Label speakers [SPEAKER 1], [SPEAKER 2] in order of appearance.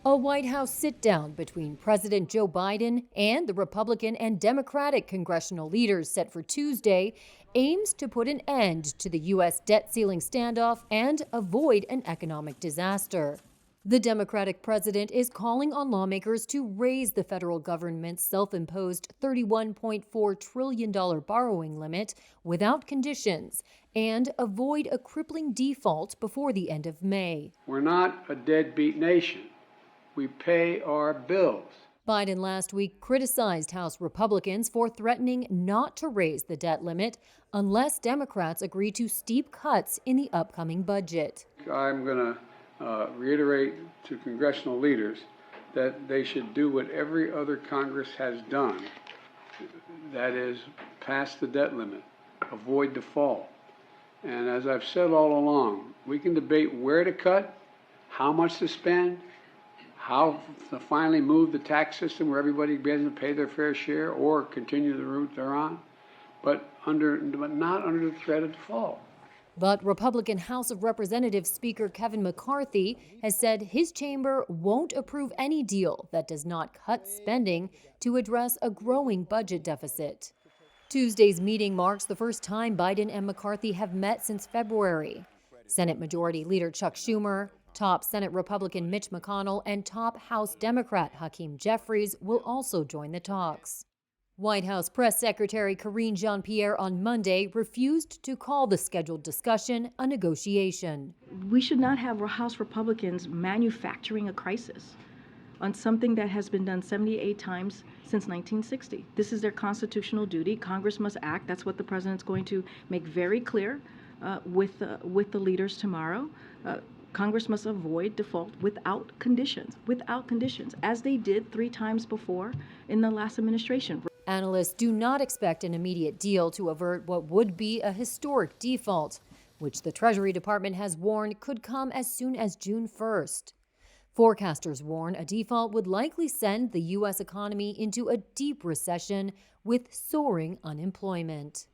[SPEAKER 1] A White House sit-down between President Joe Biden and the Republican and Democratic congressional leaders set for Tuesday aims to put an end to the U.S. debt ceiling standoff and avoid an economic disaster. The Democratic president is calling on lawmakers to raise the federal government's self-imposed $31.4 trillion borrowing limit without conditions and avoid a crippling default before the end of May.
[SPEAKER 2] We're not a deadbeat nation. We pay our bills.
[SPEAKER 1] Biden last week criticized House Republicans for threatening not to raise the debt limit unless Democrats agree to steep cuts in the upcoming budget.
[SPEAKER 2] I'm going to reiterate to congressional leaders that they should do what every other Congress has done. That is, pass the debt limit, avoid default. And as I've said all along, we can debate where to cut, how much to spend, how to finally move the tax system where everybody begins to pay their fair share or continue the route they're on, but not under the threat of default.
[SPEAKER 1] But Republican House of Representatives Speaker Kevin McCarthy has said his chamber won't approve any deal that does not cut spending to address a growing budget deficit. Tuesday's meeting marks the first time Biden and McCarthy have met since February. Senate Majority Leader Chuck Schumer, top Senate Republican Mitch McConnell, and top House Democrat Hakeem Jeffries will also join the talks. White House Press Secretary Karine Jean-Pierre on Monday refused to call the scheduled discussion a negotiation.
[SPEAKER 3] We should not have House Republicans manufacturing a crisis on something that has been done 78 times since 1960. This is their constitutional duty. Congress must act. That's what the president's going to make very clear with the leaders tomorrow. Congress must avoid default without conditions, as they did 3 times before in the last administration.
[SPEAKER 1] Analysts do not expect an immediate deal to avert what would be a historic default, which the Treasury Department has warned could come as soon as June 1st. Forecasters warn a default would likely send the U.S. economy into a deep recession with soaring unemployment.